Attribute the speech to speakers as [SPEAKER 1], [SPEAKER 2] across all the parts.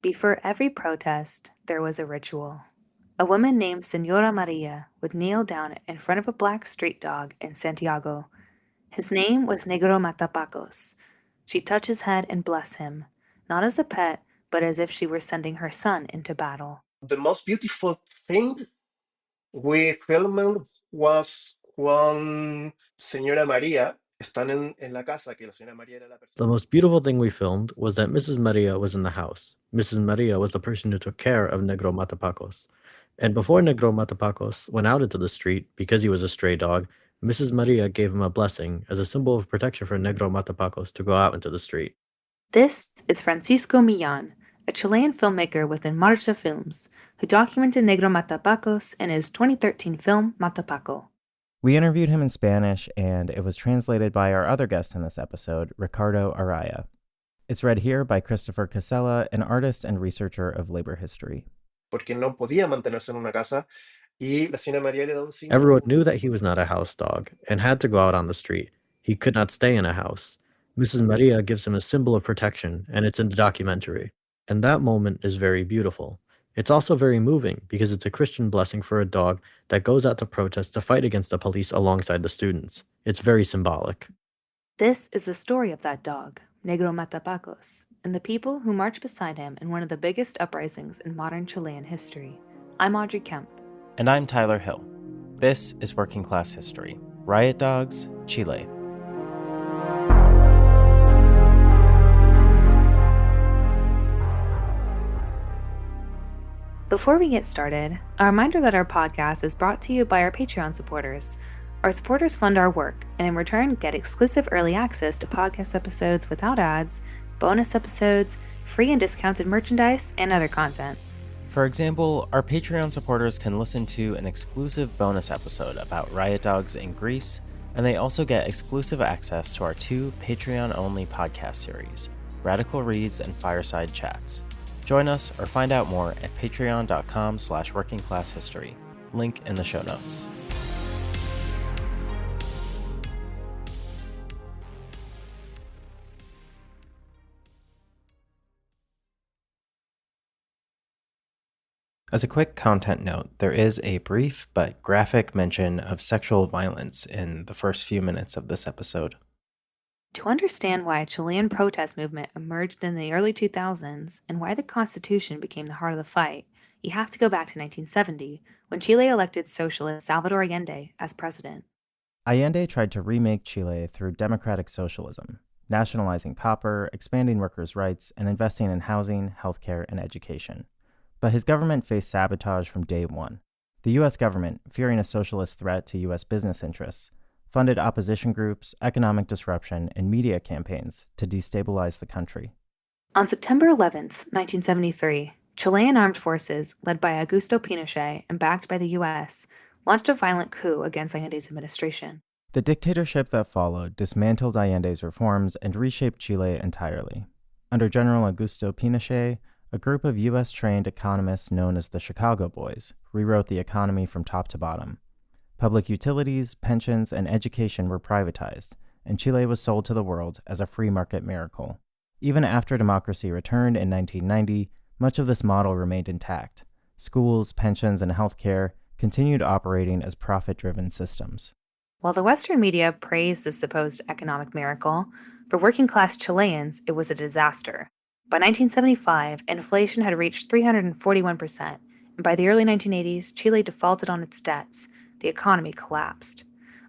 [SPEAKER 1] Before every protest, there was a ritual. A woman named Señora Maria would kneel down in front of a black street dog in Santiago. His name was Negro Matapacos. She'd touch his head and bless him, not as a pet, but as if she were sending her son into battle.
[SPEAKER 2] The most beautiful thing we filmed was when Señora María están en la casa, que la Señora María era la persona.
[SPEAKER 3] The most beautiful thing we filmed was that Mrs. Maria was in the house. Mrs. Maria was the person who took care of Negro Matapacos. And before Negro Matapacos went out into the street because he was a stray dog, Mrs. Maria gave him a blessing as a symbol of protection for Negro Matapacos to go out into the street.
[SPEAKER 1] This is Francisco Millán, a Chilean filmmaker with En Marcha Films, who documented Negro Matapacos in his 2013 film Matapaco.
[SPEAKER 4] We interviewed him in Spanish, and it was translated by our other guest in this episode, Ricardo Araya. It's read here by Christopher Casella, an artist and researcher of labor history.
[SPEAKER 2] Porque no podía mantenerse en una casa, y la Señora María le da un símbolo.
[SPEAKER 3] Everyone knew that he was not a house dog and had to go out on the street. He could not stay in a house. Mrs. Maria gives him a symbol of protection, and it's in the documentary. And that moment is very beautiful. It's also very moving because it's a Christian blessing for a dog that goes out to protest to fight against the police alongside the students. It's very symbolic.
[SPEAKER 1] This is the story of that dog, Negro Matapacos, and the people who marched beside him in one of the biggest uprisings in modern Chilean history. I'm Audrey Kemp.
[SPEAKER 4] And I'm Tyler Hill. This is Working Class History, Riot Dogs, Chile.
[SPEAKER 1] Before we get started, a reminder that our podcast is brought to you by our Patreon supporters. Our supporters fund our work, and in return get exclusive early access to podcast episodes without ads, bonus episodes, free and discounted merchandise, and other content.
[SPEAKER 4] For example, our Patreon supporters can listen to an exclusive bonus episode about riot dogs in Greece, and they also get exclusive access to our 2 Patreon-only podcast series, Radical Reads and Fireside Chats. Join us or find out more at patreon.com/workingclasshistory. Link in the show notes. As a quick content note, there is a brief but graphic mention of sexual violence in the first few minutes of this episode.
[SPEAKER 1] To understand why a Chilean protest movement emerged in the early 2000s and why the Constitution became the heart of the fight, you have to go back to 1970, when Chile elected socialist Salvador Allende as president.
[SPEAKER 4] Allende tried to remake Chile through democratic socialism, nationalizing copper, expanding workers' rights, and investing in housing, healthcare, and education. But his government faced sabotage from day one. The U.S. government, fearing a socialist threat to U.S. business interests, funded opposition groups, economic disruption, and media campaigns to destabilize the country.
[SPEAKER 1] On September 11th, 1973, Chilean armed forces, led by Augusto Pinochet and backed by the U.S., launched a violent coup against Allende's administration.
[SPEAKER 4] The dictatorship that followed dismantled Allende's reforms and reshaped Chile entirely. Under General Augusto Pinochet, a group of U.S.-trained economists known as the Chicago Boys rewrote the economy from top to bottom. Public utilities, pensions, and education were privatized, and Chile was sold to the world as a free market miracle. Even after democracy returned in 1990, much of this model remained intact. Schools, pensions, and healthcare continued operating as profit-driven systems.
[SPEAKER 1] While the Western media praised this supposed economic miracle, for working-class Chileans, it was a disaster. By 1975, inflation had reached 341%, and by the early 1980s, Chile defaulted on its debts. The economy collapsed.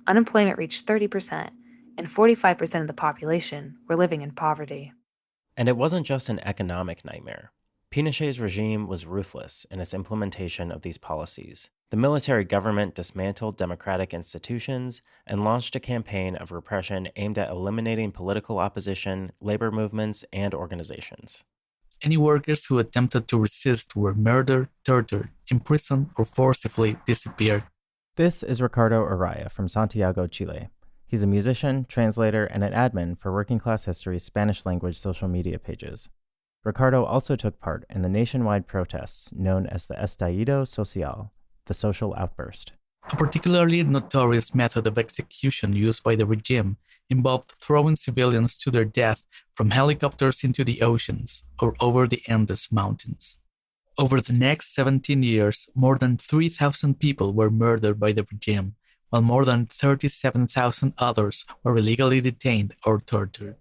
[SPEAKER 1] Unemployment reached 30%, and 45% of the population were living in poverty.
[SPEAKER 4] And it wasn't just an economic nightmare. Pinochet's regime was ruthless in its implementation of these policies. The military government dismantled democratic institutions and launched a campaign of repression aimed at eliminating political opposition, labor movements, and organizations.
[SPEAKER 5] Any workers who attempted to resist were murdered, tortured, imprisoned, or forcibly disappeared.
[SPEAKER 4] This is Ricardo Araya from Santiago, Chile. He's a musician, translator, and an admin for Working Class History's Spanish-language social media pages. Ricardo also took part in the nationwide protests known as the Estallido Social, the social outburst.
[SPEAKER 5] A particularly notorious method of execution used by the regime involved throwing civilians to their death from helicopters into the oceans or over the Andes Mountains. Over the next 17 years, more than 3,000 people were murdered by the regime, while more than 37,000 others were illegally detained or tortured.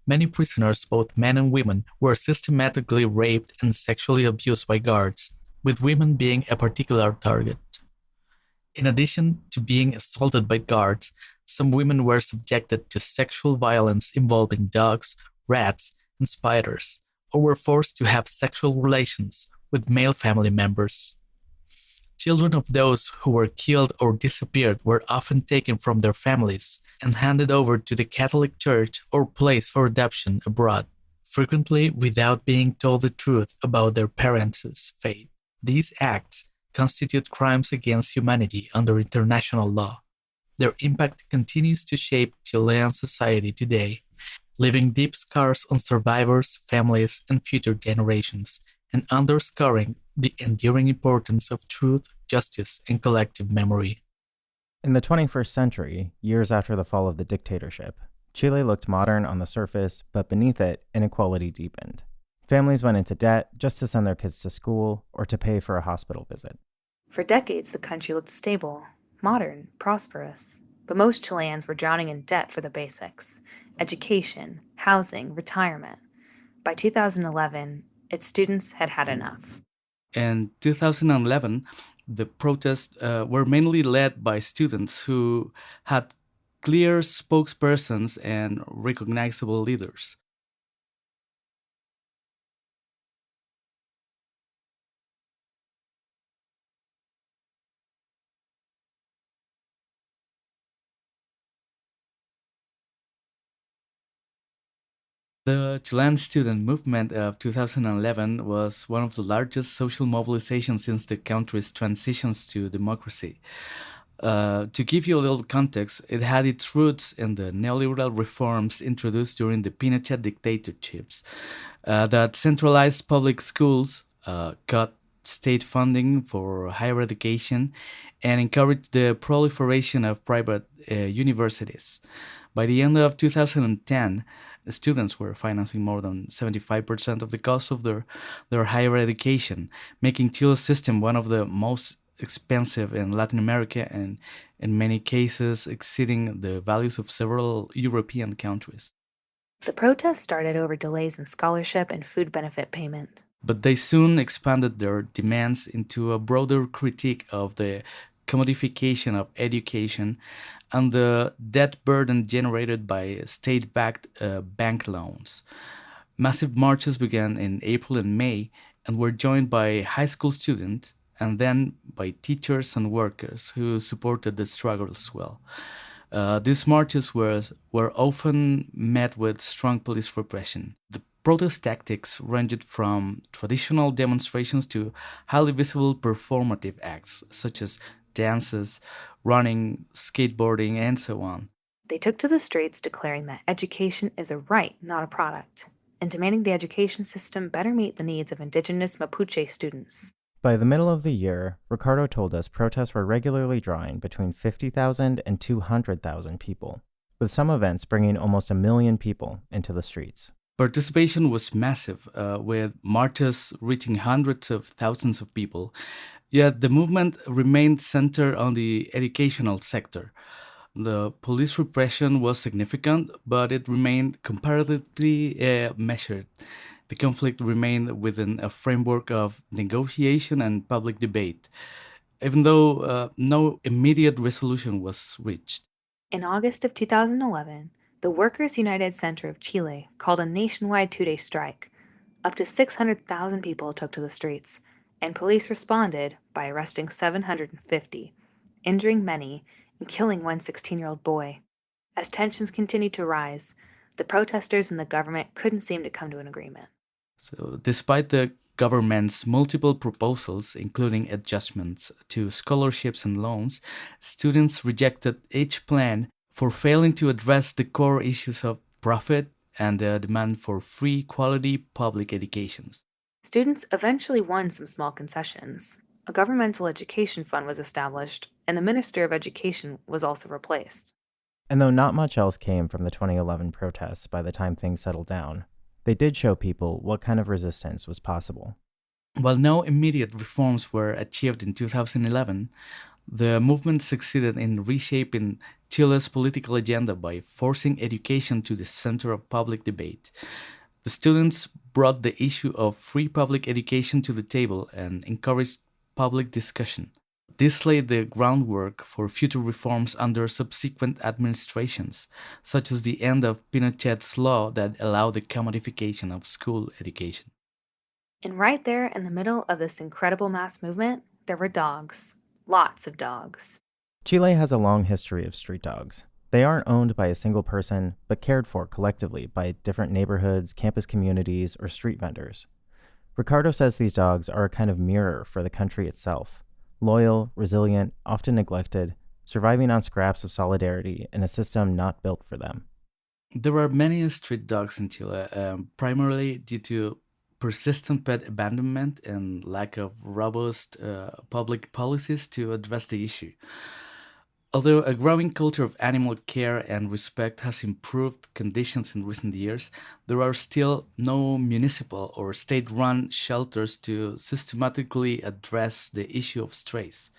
[SPEAKER 5] Many prisoners, both men and women, were systematically raped and sexually abused by guards, with women being a particular target. In addition to being assaulted by guards, some women were subjected to sexual violence involving dogs, rats, and spiders, or were forced to have sexual relations with male family members. Children of those who were killed or disappeared were often taken from their families and handed over to the Catholic Church or placed for adoption abroad, frequently without being told the truth about their parents' fate. These acts constitute crimes against humanity under international law. Their impact continues to shape Chilean society today, leaving deep scars on survivors, families, and future generations, and underscoring the enduring importance of truth, justice, and collective memory.
[SPEAKER 4] In the 21st century, years after the fall of the dictatorship, Chile looked modern on the surface, but beneath it, inequality deepened. Families went into debt just to send their kids to school or to pay for a hospital visit.
[SPEAKER 1] For decades, the country looked stable, modern, prosperous. But most Chileans were drowning in debt for the basics: education, housing, retirement. By 2011, its students had had enough.
[SPEAKER 6] In 2011, the protests were mainly led by students who had clear spokespersons and recognizable leaders. The Chilean student movement of 2011 was one of the largest social mobilizations since the country's transitions to democracy. To give you a little context, it had its roots in the neoliberal reforms introduced during the Pinochet dictatorships that centralized public schools, cut state funding for higher education, and encouraged the proliferation of private universities. By the end of 2010, students were financing more than 75% of the cost of their higher education, making Chile's system one of the most expensive in Latin America and in many cases exceeding the values of several European countries.
[SPEAKER 1] The protests started over delays in scholarship and food benefit payment.
[SPEAKER 6] But they soon expanded their demands into a broader critique of the commodification of education and the debt burden generated by state-backed bank loans. Massive marches began in April and May and were joined by high school students and then by teachers and workers who supported the struggle as well. These marches were often met with strong police repression. The protest tactics ranged from traditional demonstrations to highly visible performative acts, such as dances, running, skateboarding, and so on.
[SPEAKER 1] They took to the streets declaring that education is a right, not a product, and demanding the education system better meet the needs of indigenous Mapuche students.
[SPEAKER 4] By the middle of the year, Ricardo told us protests were regularly drawing between 50,000 and 200,000 people, with some events bringing almost 1 million people into the streets.
[SPEAKER 6] Participation was massive, with marches reaching hundreds of thousands of people, yet the movement remained centered on the educational sector. The police repression was significant, but it remained comparatively measured. The conflict remained within a framework of negotiation and public debate, even though no immediate resolution was reached.
[SPEAKER 1] In August of 2011, the Workers' United Center of Chile called a nationwide 2-day strike. Up to 600,000 people took to the streets, and police responded by arresting 750, injuring many, and killing one 16-year-old boy. As tensions continued to rise, the protesters and the government couldn't seem to come to an agreement.
[SPEAKER 6] So, despite the government's multiple proposals, including adjustments to scholarships and loans, students rejected each plan for failing to address the core issues of profit and the demand for free, quality public educations.
[SPEAKER 1] Students eventually won some small concessions. A governmental education fund was established, and the Minister of Education was also replaced.
[SPEAKER 4] And though not much else came from the 2011 protests by the time things settled down, they did show people what kind of resistance was possible.
[SPEAKER 6] While no immediate reforms were achieved in 2011, the movement succeeded in reshaping Chile's political agenda by forcing education to the center of public debate. The students brought the issue of free public education to the table and encouraged public discussion. This laid the groundwork for future reforms under subsequent administrations, such as the end of Pinochet's law that allowed the commodification of school education.
[SPEAKER 1] And right there in the middle of this incredible mass movement, there were dogs. Lots of dogs.
[SPEAKER 4] Chile has a long history of street dogs. They aren't owned by a single person, but cared for collectively by different neighborhoods, campus communities, or street vendors. Ricardo says these dogs are a kind of mirror for the country itself. Loyal, resilient, often neglected, surviving on scraps of solidarity in a system not built for them.
[SPEAKER 6] There are many street dogs in Chile, primarily due to persistent pet abandonment and lack of robust public policies to address the issue. Although a growing culture of animal care and respect has improved conditions in recent years, there are still no municipal or state-run shelters to systematically address the issue of strays.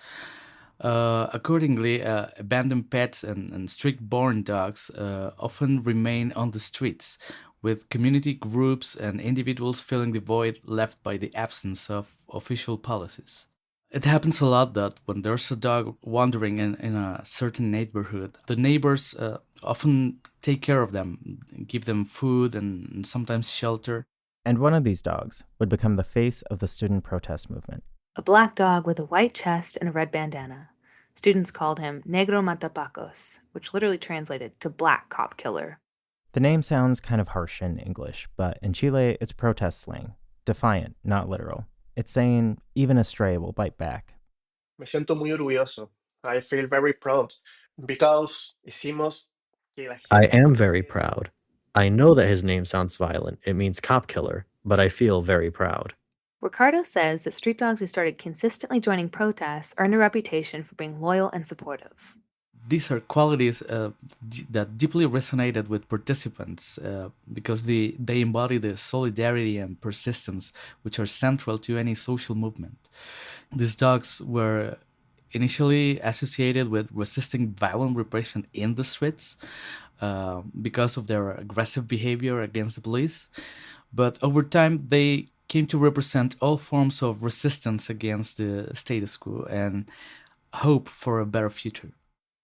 [SPEAKER 6] Accordingly, abandoned pets and street-born dogs often remain on the streets, with community groups and individuals filling the void left by the absence of official policies. It happens a lot that when there's a dog wandering in a certain neighborhood, the neighbors often take care of them, give them food and sometimes shelter.
[SPEAKER 4] And one of these dogs would become the face of the student protest movement.
[SPEAKER 1] A black dog with a white chest and a red bandana. Students called him Negro Matapacos, which literally translated to black cop killer.
[SPEAKER 4] The name sounds kind of harsh in English, but in Chile, it's protest slang. Defiant, not literal. It's saying, even a stray will bite back.
[SPEAKER 2] Me siento muy orgulloso. I feel very proud because hicimos que la
[SPEAKER 3] I
[SPEAKER 2] gente
[SPEAKER 3] am very
[SPEAKER 2] conociera
[SPEAKER 3] proud. I know that his name sounds violent. It means cop killer, but I feel very proud.
[SPEAKER 1] Ricardo says that street dogs who started consistently joining protests earned a reputation for being loyal and supportive.
[SPEAKER 6] These are qualities that deeply resonated with participants because they embody the solidarity and persistence which are central to any social movement. These dogs were initially associated with resisting violent repression in the streets because of their aggressive behavior against the police, but over time they came to represent all forms of resistance against the status quo and hope for a better future.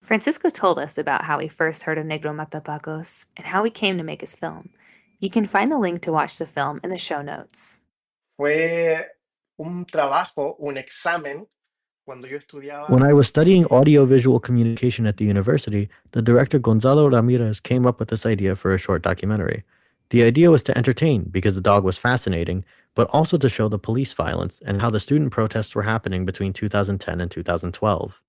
[SPEAKER 1] Francisco told us about how he first heard of Negro Matapacos and how he came to make his film. You can find the link to watch the film in the show notes.
[SPEAKER 2] fue un trabajo, un examen, cuando yo estudiaba.
[SPEAKER 3] When I was studying audiovisual communication at the university, the director Gonzalo Ramirez came up with this idea for a short documentary. The idea was to entertain because the dog was fascinating, but also to show the police violence and how the student protests were happening between 2010 and 2012.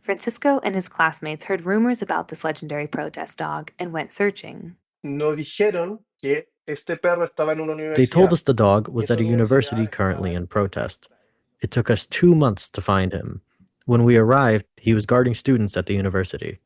[SPEAKER 1] Francisco and his classmates heard rumors about this legendary protest dog and went searching.
[SPEAKER 2] Nos dijeron que este perro estaba en una universidad.
[SPEAKER 3] They told us the dog was
[SPEAKER 2] Esa
[SPEAKER 3] at a university
[SPEAKER 2] universidad
[SPEAKER 3] currently
[SPEAKER 2] estaba
[SPEAKER 3] in protest. It took us 2 months to find him. When we arrived, he was guarding students at the university.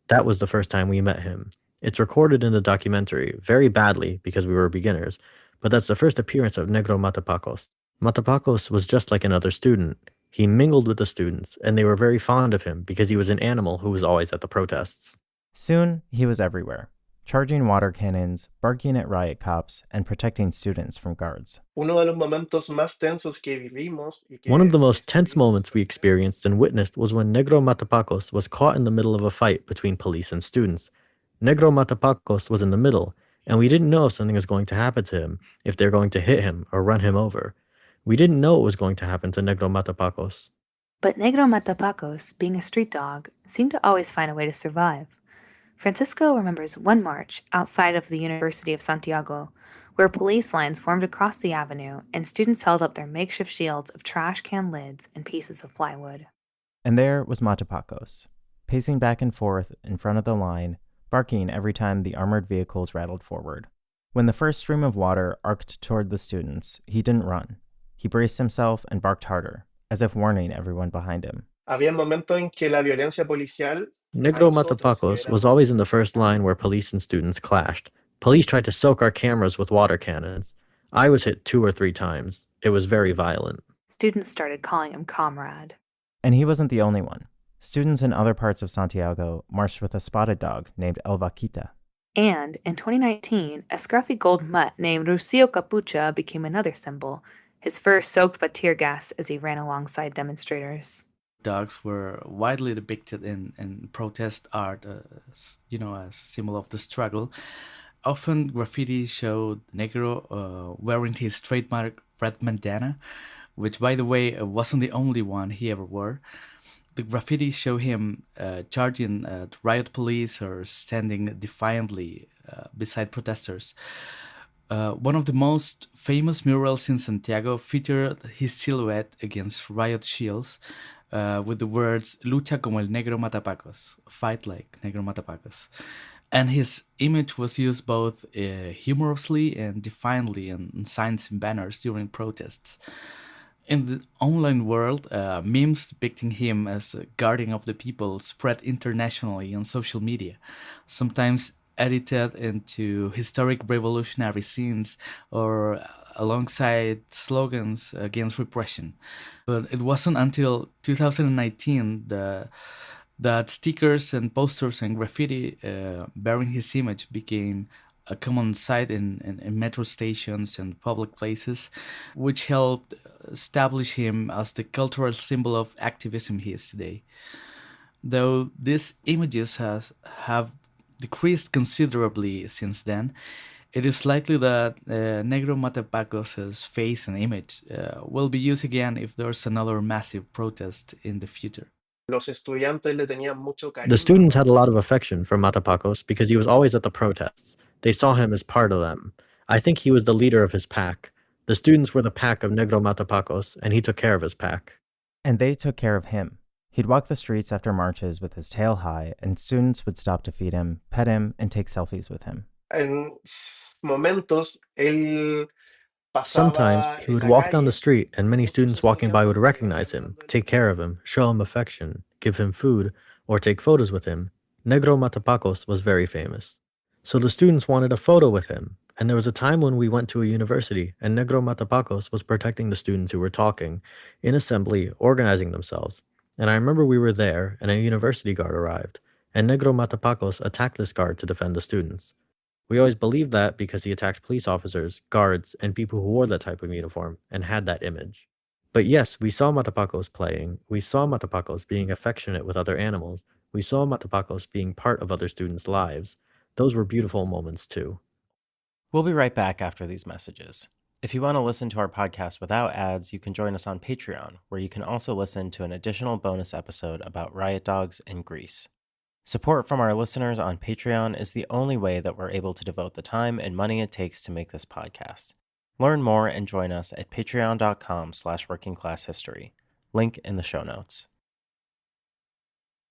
[SPEAKER 3] That was the first time we met him. It's recorded in the documentary, very badly because we were beginners, but that's the first appearance of Negro Matapacos. Matapacos was just like another student. He mingled with the students, and they were very fond of him because he was an animal who was always at the protests.
[SPEAKER 4] Soon, he was everywhere, charging water cannons, barking at riot cops, and protecting students from guards.
[SPEAKER 2] Uno de los momentos más tensos que vivimos y que
[SPEAKER 3] One of the most tense
[SPEAKER 2] describimos
[SPEAKER 3] moments we experienced and witnessed was when Negro Matapacos was caught in the middle of a fight between police and students. Negro Matapacos was in the middle, and we didn't know if something was going to happen to him, if they're going to hit him or run him over. We didn't know what was going to happen to Negro Matapacos.
[SPEAKER 1] But Negro Matapacos, being a street dog, seemed to always find a way to survive. Francisco remembers one march outside of the University of Santiago, where police lines formed across the avenue and students held up their makeshift shields of trash can lids and pieces of plywood.
[SPEAKER 4] And there was Matapacos, pacing back and forth in front of the line, barking every time the armored vehicles rattled forward. When the first stream of water arced toward the students, he didn't run. He braced himself and barked harder, as if warning everyone behind him.
[SPEAKER 2] había momentos en que la violencia policial
[SPEAKER 3] Negro Matapacos was always in the first line where police and students clashed. Police tried to soak our cameras with water cannons. I was hit 2 or 3 times. It was very violent.
[SPEAKER 1] Students started calling him comrade.
[SPEAKER 4] And he wasn't the only one. Students in other parts of Santiago marched with a spotted dog named El Vaquita.
[SPEAKER 1] And in 2019, a scruffy gold mutt named Rusio Capucha became another symbol, his fur soaked by tear gas as he ran alongside demonstrators.
[SPEAKER 6] Dogs were widely depicted in protest art, as a symbol of the struggle. Often graffiti showed Negro wearing his trademark red bandana, which, by the way, wasn't the only one he ever wore. The graffiti show him charging at riot police or standing defiantly beside protesters. One of the most famous murals in Santiago featured his silhouette against riot shields with the words "Lucha como el Negro Matapacos," fight like Negro Matapacos. And his image was used both humorously and defiantly in signs and banners during protests. In the online world, memes depicting him as a guardian of the people spread internationally on social media, sometimes edited into historic revolutionary scenes or alongside slogans against repression. But it wasn't until 2019 that stickers and posters and graffiti bearing his image became a common sight in metro stations and public places, which helped establish him as the cultural symbol of activism he is today. Though these images have decreased considerably since then, it is likely that Negro Matapacos' face and image will be used again if there's another massive protest in the future.
[SPEAKER 2] Los estudiantes le tenían mucho
[SPEAKER 3] The
[SPEAKER 2] cariño.
[SPEAKER 3] students had a lot of affection for Matapacos because he was always at the protests. They saw him as part of them. I think he was the leader of his pack. The students were the pack of Negro Matapacos, and he took care of his pack.
[SPEAKER 4] And they took care of him. He'd walk the streets after marches with his tail high, and students would stop to feed him, pet him, and take selfies with him.
[SPEAKER 2] En momentos, él
[SPEAKER 3] Sometimes
[SPEAKER 2] pasaba
[SPEAKER 3] he
[SPEAKER 2] en
[SPEAKER 3] would
[SPEAKER 2] la
[SPEAKER 3] walk down the
[SPEAKER 2] calle.
[SPEAKER 3] street, and many students walking by would recognize him, take care of him, show him affection, give him food, or take photos with him. Negro Matapacos was very famous. So the students wanted a photo with him, and there was a time when we went to a university, and Negro Matapacos was protecting the students who were talking, in assembly, organizing themselves. And I remember we were there, and a university guard arrived, and Negro Matapacos attacked this guard to defend the students. We always believed that because he attacked police officers, guards, and people who wore that type of uniform and had that image. But yes, we saw Matapacos playing, we saw Matapacos being affectionate with other animals, we saw Matapacos being part of other students' lives. Those were beautiful moments too.
[SPEAKER 4] We'll be right back after these messages. If you want to listen to our podcast without ads, you can join us on Patreon, where you can also listen to an additional bonus episode about riot dogs in Greece. Support from our listeners on Patreon is the only way that we're able to devote the time and money it takes to make this podcast. Learn more and join us at patreon.com/workingclasshistory. Link in the show notes.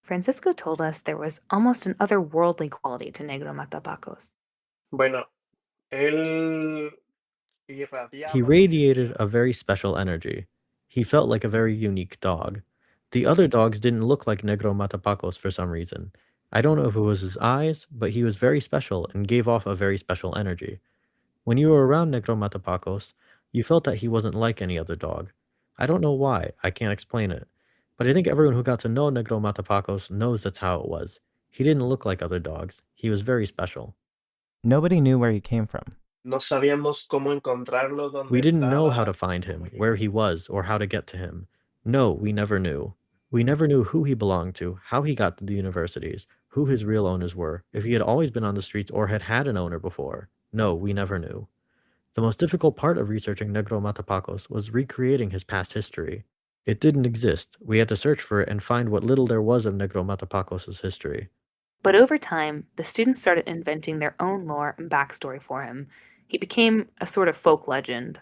[SPEAKER 1] Francisco told us there was almost an otherworldly quality to Negro Matapacos.
[SPEAKER 2] Bueno, él
[SPEAKER 3] He
[SPEAKER 2] irradiaba
[SPEAKER 3] radiated a very special energy. He felt like a very unique dog. The other dogs didn't look like Negro Matapacos for some reason. I don't know if it was his eyes, but he was very special and gave off a very special energy. When you were around Negro Matapacos, you felt that he wasn't like any other dog. I don't know why, I can't explain it. But I think everyone who got to know Negro Matapacos knows that's how it was. He didn't look like other dogs. He was very special.
[SPEAKER 4] Nobody knew where he came from.
[SPEAKER 2] no sabíamos cómo encontrarlo donde
[SPEAKER 3] We didn't know how
[SPEAKER 2] estaba,
[SPEAKER 3] to find him,
[SPEAKER 2] cómo
[SPEAKER 3] where he was, or how to get to him. No, we never knew. We never knew who he belonged to, how he got to the universities, who his real owners were, if he had always been on the streets or had had an owner before. No, we never knew. The most difficult part of researching Negro Matapacos was recreating his past history. It didn't exist. We had to search for it and find what little there was of Negro Matapacos' history.
[SPEAKER 1] But over time, the students started inventing their own lore and backstory for him. He became a sort of folk legend.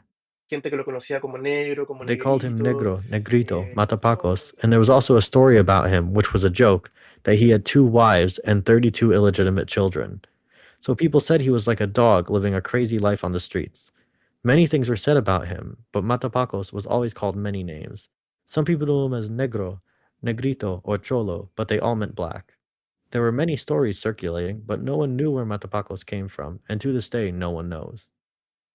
[SPEAKER 2] gente que lo conocía como negro, como
[SPEAKER 3] They called him
[SPEAKER 2] negrito.
[SPEAKER 3] Negro, Negrito, Matapacos, and there was also a story about him, which was a joke, that he had 2 wives and 32 illegitimate children. So people said he was like a dog living a crazy life on the streets. Many things were said about him, but Matapacos was always called many names. Some people knew him as Negro, Negrito, or Cholo, but they all meant black. There were many stories circulating, but no one knew where Matapacos came from, and to this day, no one knows.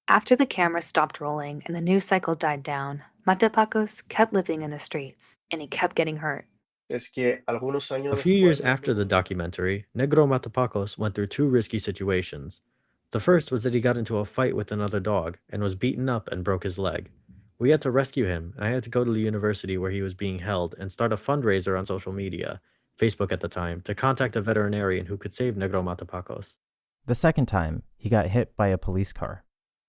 [SPEAKER 1] After the camera stopped rolling and the news cycle died down, Matapacos kept living in the streets, and he kept getting hurt.
[SPEAKER 2] Es que algunos
[SPEAKER 3] A
[SPEAKER 2] años
[SPEAKER 3] few years
[SPEAKER 2] después,
[SPEAKER 3] after the documentary, Negro Matapacos went through two risky situations. The first was that he got into a fight with another dog and was beaten up and broke his leg. We had to rescue him, and I had to go to the university where he was being held and start a fundraiser on social media, Facebook at the time, to contact a veterinarian who could save Negro Matapacos.
[SPEAKER 4] The second time, he got hit by a police car.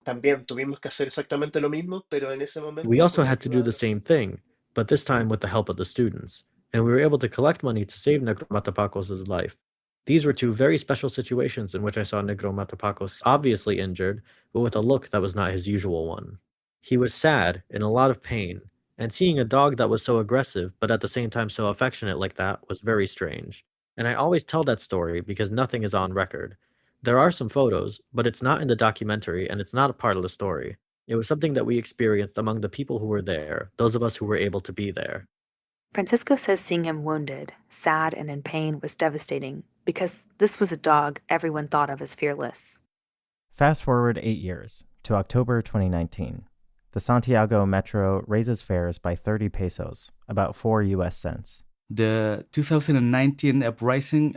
[SPEAKER 2] también tuvimos que hacer exactamente lo mismo, pero en ese momento
[SPEAKER 3] We also
[SPEAKER 2] con la
[SPEAKER 3] had to
[SPEAKER 2] ayuda
[SPEAKER 3] do
[SPEAKER 2] de
[SPEAKER 3] the
[SPEAKER 2] los
[SPEAKER 3] same thing, but this time with the help of the students, and we were able to collect money to save Negro Matapacos' life. These were two very special situations in which I saw Negro Matapacos obviously injured, but with a look that was not his usual one. He was sad, in a lot of pain, and seeing a dog that was so aggressive, but at the same time so affectionate like that, was very strange. And I always tell that story because nothing is on record. There are some photos, but it's not in the documentary and it's not a part of the story. It was something that we experienced among the people who were there, those of us who were able to be there.
[SPEAKER 1] Francisco says seeing him wounded, sad, and in pain was devastating because this was a dog everyone thought of as fearless.
[SPEAKER 4] Fast forward 8 years to October 2019. The Santiago Metro raises fares by 30 pesos, about 4 US cents.
[SPEAKER 6] The 2019 uprising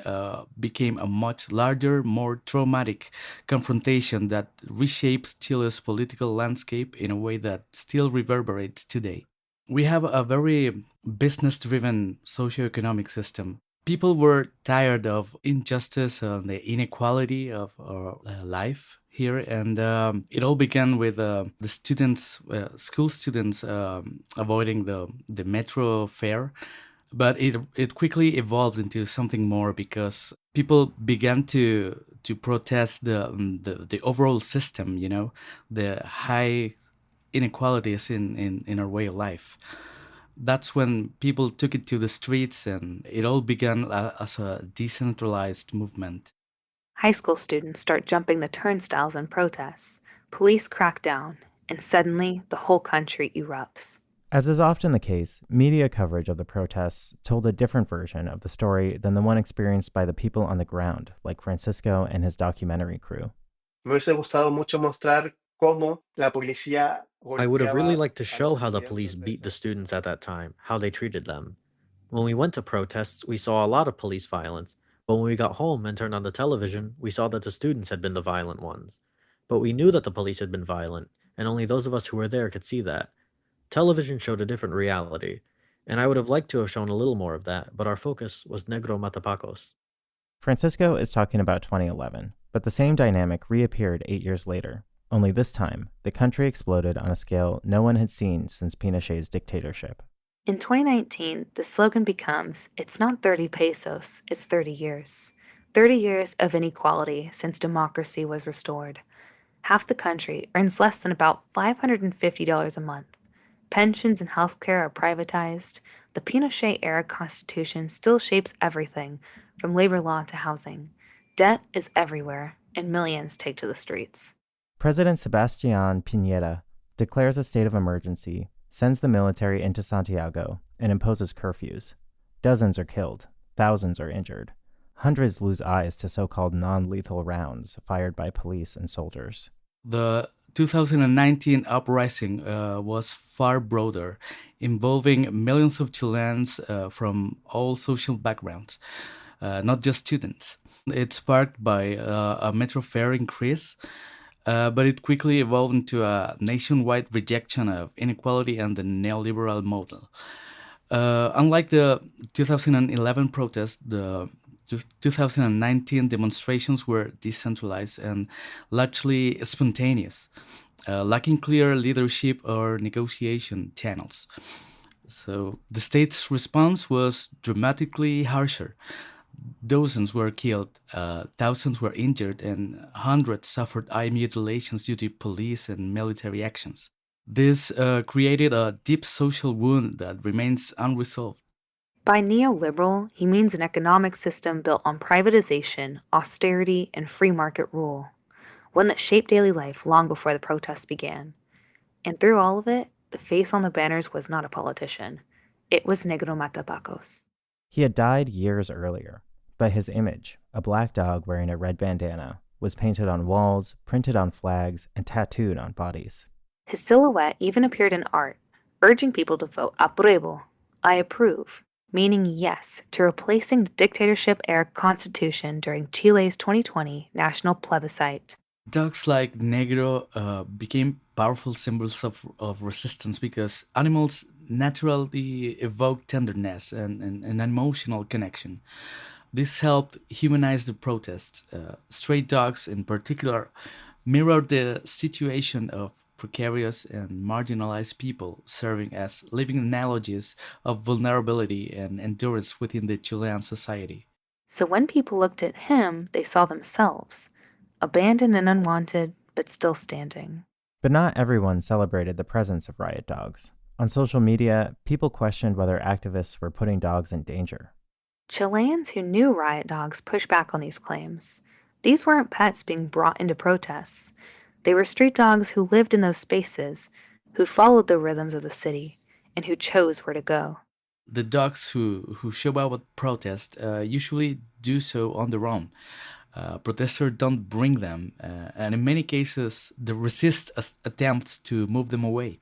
[SPEAKER 6] became a much larger, more traumatic confrontation that reshapes Chile's political landscape in a way that still reverberates today. We have a very business-driven socioeconomic system. People were tired of injustice and the inequality of our life here, and it all began with the students, school students, avoiding the metro fare. But it quickly evolved into something more because people began to protest the overall system, you know, the high inequalities in our way of life. That's when people took it to the streets, and it all began as a decentralized movement.
[SPEAKER 1] High school students start jumping the turnstiles in protests, police crack down, and suddenly the whole country erupts.
[SPEAKER 4] As is often the case, media coverage of the protests told a different version of the story than the one experienced by the people on the ground, like Francisco and his documentary crew.
[SPEAKER 2] Me hubiese gustado mucho mostrar cómo la policía
[SPEAKER 3] I would have really
[SPEAKER 2] golpeaba
[SPEAKER 3] liked to
[SPEAKER 2] a
[SPEAKER 3] show
[SPEAKER 2] los
[SPEAKER 3] how the police
[SPEAKER 2] estudiantes de
[SPEAKER 3] beat the
[SPEAKER 2] esa.
[SPEAKER 3] students at that time, how they treated them. When we went to protests, we saw a lot of police violence, but when we got home and turned on the television, we saw that the students had been the violent ones. But we knew that the police had been violent, and only those of us who were there could see that. Television showed a different reality, and I would have liked to have shown a little more of that, but our focus was Negro Matapacos.
[SPEAKER 4] Francisco is talking about 2011, but the same dynamic reappeared 8 years later. Only this time, the country exploded on a scale no one had seen since Pinochet's dictatorship.
[SPEAKER 1] In 2019, the slogan becomes, "It's not 30 pesos, it's 30 years." 30 years of inequality since democracy was restored. Half the country earns less than about $550 a month. Pensions and healthcare are privatized. The Pinochet-era constitution still shapes everything, from labor law to housing. Debt is everywhere, and millions take to the streets.
[SPEAKER 4] President Sebastián Piñera declares a state of emergency, sends the military into Santiago, and imposes curfews. Dozens are killed, thousands are injured. Hundreds lose eyes to so-called non-lethal rounds fired by police and soldiers.
[SPEAKER 6] The 2019 uprising was far broader, involving millions of Chileans from all social backgrounds, not just students. It's sparked by a metro fare increase, but it quickly evolved into a nationwide rejection of inequality and the neoliberal model. Unlike the 2011 protest, the 2019 demonstrations were decentralized and largely spontaneous, lacking clear leadership or negotiation channels. So the state's response was dramatically harsher. Dozens were killed, thousands were injured, and hundreds suffered eye mutilations due to police and military actions. This created a deep social wound that remains unresolved.
[SPEAKER 1] By neoliberal, he means an economic system built on privatization, austerity, and free market rule, one that shaped daily life long before the protests began. And through all of it, the face on the banners was not a politician. It was Negro Matapacos.
[SPEAKER 4] He had died years earlier, but his image, a black dog wearing a red bandana, was painted on walls, printed on flags, and tattooed on bodies.
[SPEAKER 1] His silhouette even appeared in art, urging people to vote apruebo, I approve, meaning yes to replacing the dictatorship-era constitution during Chile's 2020 national plebiscite.
[SPEAKER 6] Dogs like Negro became powerful symbols of resistance because animals naturally evoke tenderness and an emotional connection. This helped humanize the protest. Stray dogs, in particular, mirrored the situation of precarious and marginalized people, serving as living analogies of vulnerability and endurance within the Chilean society.
[SPEAKER 1] So when people looked at him, they saw themselves, abandoned and unwanted, but still standing.
[SPEAKER 4] But not everyone celebrated the presence of riot dogs. On social media, people questioned whether activists were putting dogs in danger.
[SPEAKER 1] Chileans who knew riot dogs pushed back on these claims. These weren't pets being brought into protests. They were street dogs who lived in those spaces, who followed the rhythms of the city, and who chose where to go.
[SPEAKER 6] The dogs who show up at protest usually do so on their own. Protesters don't bring them, and in many cases, they resist attempts to move them away.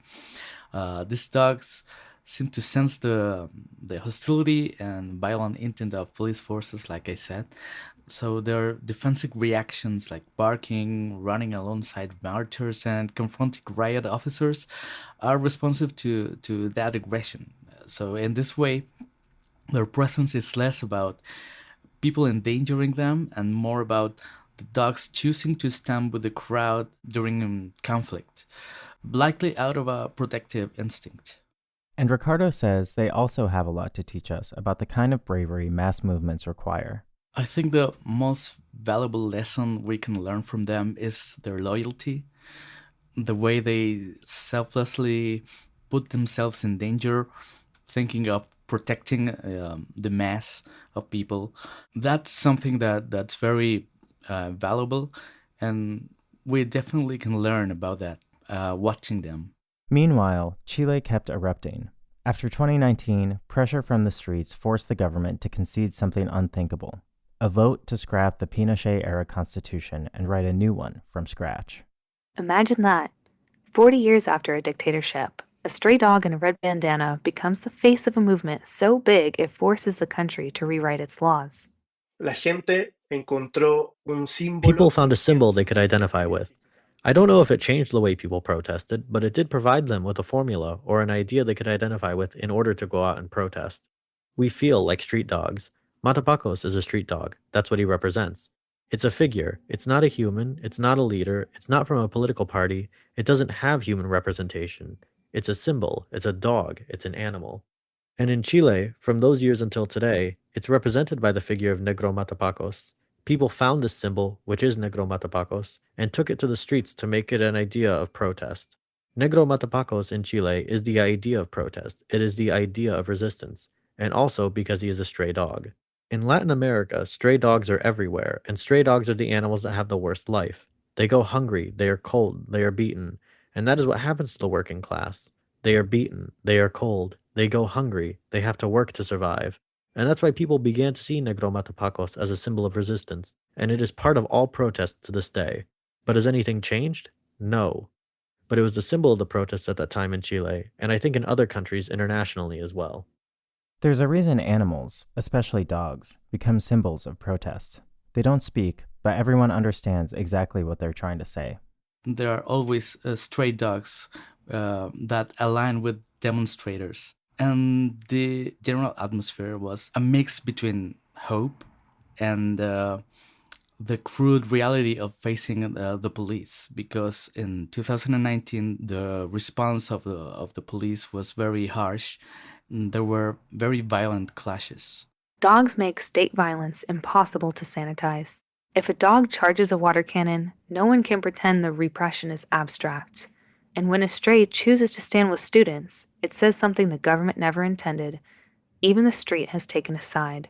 [SPEAKER 6] These dogs seem to sense the hostility and violent intent of police forces, like I said. So their defensive reactions, like barking, running alongside marchers, and confronting riot officers, are responsive to that aggression. So in this way, their presence is less about people endangering them and more about the dogs choosing to stand with the crowd during conflict, likely out of a protective instinct.
[SPEAKER 4] And Ricardo says they also have a lot to teach us about the kind of bravery mass movements require.
[SPEAKER 6] I think the most valuable lesson we can learn from them is their loyalty, the way they selflessly put themselves in danger, thinking of protecting the mass of people. That's something that's very valuable, and we definitely can learn about that watching them.
[SPEAKER 4] Meanwhile, Chile kept erupting. After 2019, pressure from the streets forced the government to concede something unthinkable: a vote to scrap the Pinochet-era constitution and write a new one from scratch.
[SPEAKER 1] Imagine that. 40 years after a dictatorship, a stray dog in a red bandana becomes the face of a movement so big it forces the country to rewrite its laws.
[SPEAKER 2] La gente encontró un símbolo.
[SPEAKER 3] People found a symbol they could identify with. I don't know if it changed the way people protested, but it did provide them with a formula or an idea they could identify with in order to go out and protest. We feel like street dogs. Matapacos is a street dog. That's what he represents. It's a figure. It's not a human. It's not a leader. It's not from a political party. It doesn't have human representation. It's a symbol. It's a dog. It's an animal. And in Chile, from those years until today, it's represented by the figure of Negro Matapacos. People found this symbol, which is Negro Matapacos, and took it to the streets to make it an idea of protest. Negro Matapacos in Chile is the idea of protest. It is the idea of resistance, and also because he is a stray dog. In Latin America, stray dogs are everywhere, and stray dogs are the animals that have the worst life. They go hungry, they are cold, they are beaten, and that is what happens to the working class. They are beaten, they are cold, they go hungry, they have to work to survive. And that's why people began to see Negro Matapacos as a symbol of resistance, and it is part of all protests to this day. But has anything changed? No. But it was the symbol of the protests at that time in Chile, and I think in other countries internationally as well.
[SPEAKER 4] There's a reason animals, especially dogs, become symbols of protest. They don't speak, but everyone understands exactly what they're trying to say.
[SPEAKER 6] There are always stray dogs that align with demonstrators. And the general atmosphere was a mix between hope and the crude reality of facing the police, because in 2019 the response of the police was very harsh. There were very violent clashes.
[SPEAKER 1] Dogs make state violence impossible to sanitize. If a dog charges a water cannon, no one can pretend the repression is abstract. And when a stray chooses to stand with students, it says something the government never intended. Even the street has taken a side.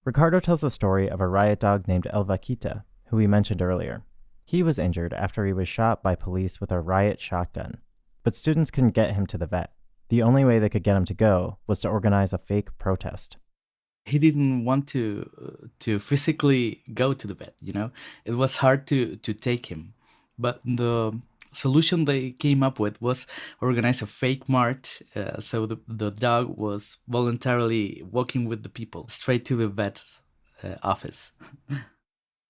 [SPEAKER 4] Ricardo tells the story of a riot dog named El Vaquita, who we mentioned earlier. He was injured after he was shot by police with a riot shotgun. But students couldn't get him to the vet. The only way they could get him to go was to organize a fake protest.
[SPEAKER 6] he didn't want to physically go to the vet. It was hard to take him, but the solution they came up with was organize a fake mart, so the dog was voluntarily walking with the people straight to the vet office.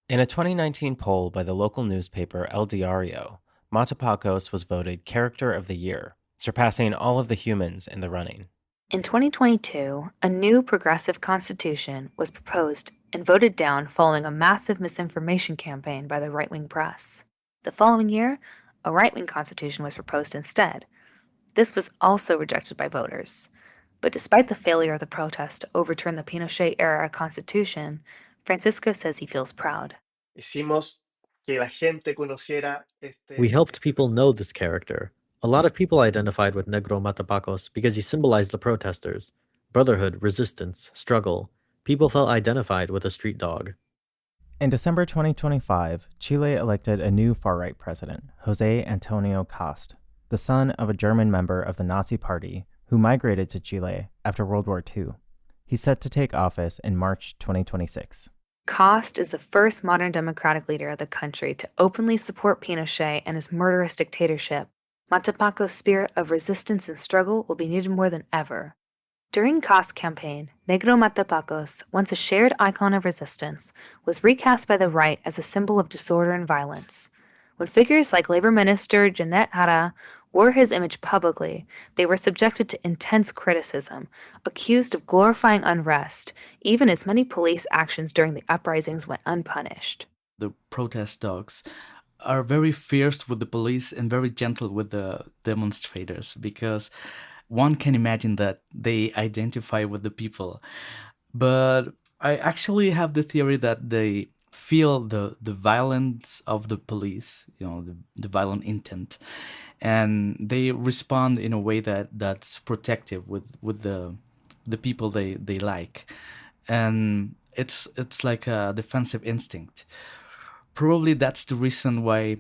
[SPEAKER 4] In a 2019 poll by the local newspaper El Diario, Matapacos was voted Character of the Year, surpassing all of the humans in the running.
[SPEAKER 1] In 2022, a new progressive constitution was proposed and voted down following a massive misinformation campaign by the right-wing press. The following year, a right-wing constitution was proposed instead. This was also rejected by voters. But despite the failure of the protest to overturn the Pinochet-era constitution, Francisco says he feels proud.
[SPEAKER 2] Hicimos que la gente conociera
[SPEAKER 3] We helped people know this character. A lot of people identified with Negro Matapacos because he symbolized the protesters. Brotherhood, resistance, struggle. People felt identified with a street dog.
[SPEAKER 4] In December 2025, Chile elected a new far-right president, José Antonio Cast, the son of a German member of the Nazi Party who migrated to Chile after World War II. He's set to take office in March 2026.
[SPEAKER 1] Cast is the first modern democratic leader of the country to openly support Pinochet and his murderous dictatorship. Matapacos' spirit of resistance and struggle will be needed more than ever. During Cast's campaign, Negro Matapacos, once a shared icon of resistance, was recast by the right as a symbol of disorder and violence. When figures like Labor Minister Jeanette Jara wore his image publicly, they were subjected to intense criticism, accused of glorifying unrest, even as many police actions during the uprisings went unpunished.
[SPEAKER 6] The protest dogs are very fierce with the police and very gentle with the demonstrators, because one can imagine that they identify with the people. But I actually have the theory that they feel the violence of the police, the violent intent, and they respond in a way that's protective with the people they like, and it's like a defensive instinct. Probably that's the reason why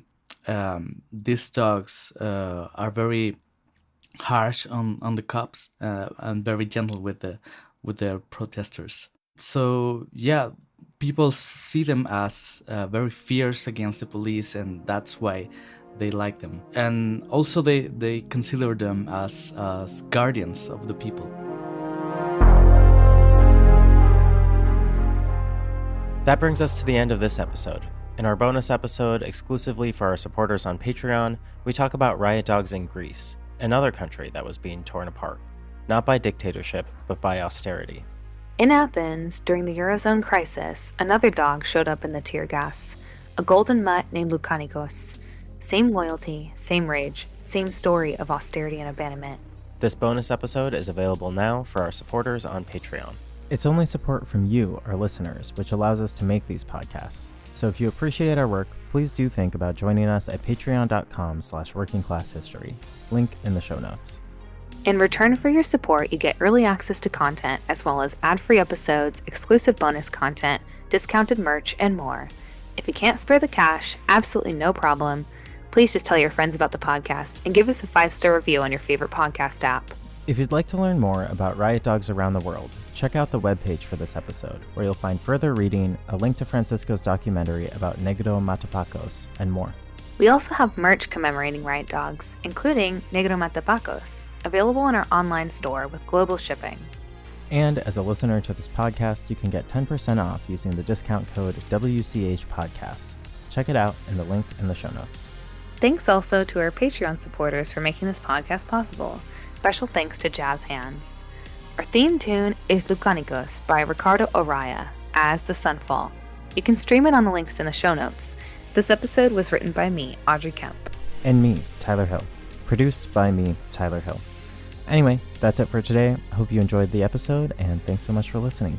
[SPEAKER 6] these dogs are very harsh on the cops and very gentle with their protesters. So yeah, people see them as very fierce against the police, and that's why they like them. And also they consider them as guardians of the people.
[SPEAKER 4] That brings us to the end of this episode. In our bonus episode, exclusively for our supporters on Patreon, we talk about riot dogs in Greece, another country that was being torn apart, not by dictatorship, but by austerity.
[SPEAKER 1] In Athens, during the Eurozone crisis, another dog showed up in the tear gas, a golden mutt named Lukanikos. Same loyalty, same rage, same story of austerity and abandonment.
[SPEAKER 4] This bonus episode is available now for our supporters on Patreon. It's only support from you, our listeners, which allows us to make these podcasts. So if you appreciate our work, please do think about joining us at patreon.com/workingclasshistory. Link in the show notes.
[SPEAKER 1] In return for your support, you get early access to content, as well as ad-free episodes, exclusive bonus content, discounted merch, and more. If you can't spare the cash, absolutely no problem. Please just tell your friends about the podcast and give us a 5-star review on your favorite podcast app.
[SPEAKER 4] If you'd like to learn more about riot dogs around the world, check out the webpage for this episode, where you'll find further reading, a link to Francisco's documentary about Negro Matapacos, and more.
[SPEAKER 1] We also have merch commemorating riot dogs, including Negro Matapacos, available in our online store with global shipping.
[SPEAKER 4] And as a listener to this podcast, you can get 10% off using the discount code WCHPodcast. Check it out in the link in the show notes.
[SPEAKER 1] Thanks also to our Patreon supporters for making this podcast possible. Special thanks to Jazz Hands. Our theme tune is Lukanikos by Ricardo Araya, as the Sunfall. You can stream it on the links in the show notes. This episode was written by me, Audrey Kemp.
[SPEAKER 4] And me, Tyler Hill. Produced by me, Tyler Hill. Anyway, that's it for today. I hope you enjoyed the episode, and thanks so much for listening.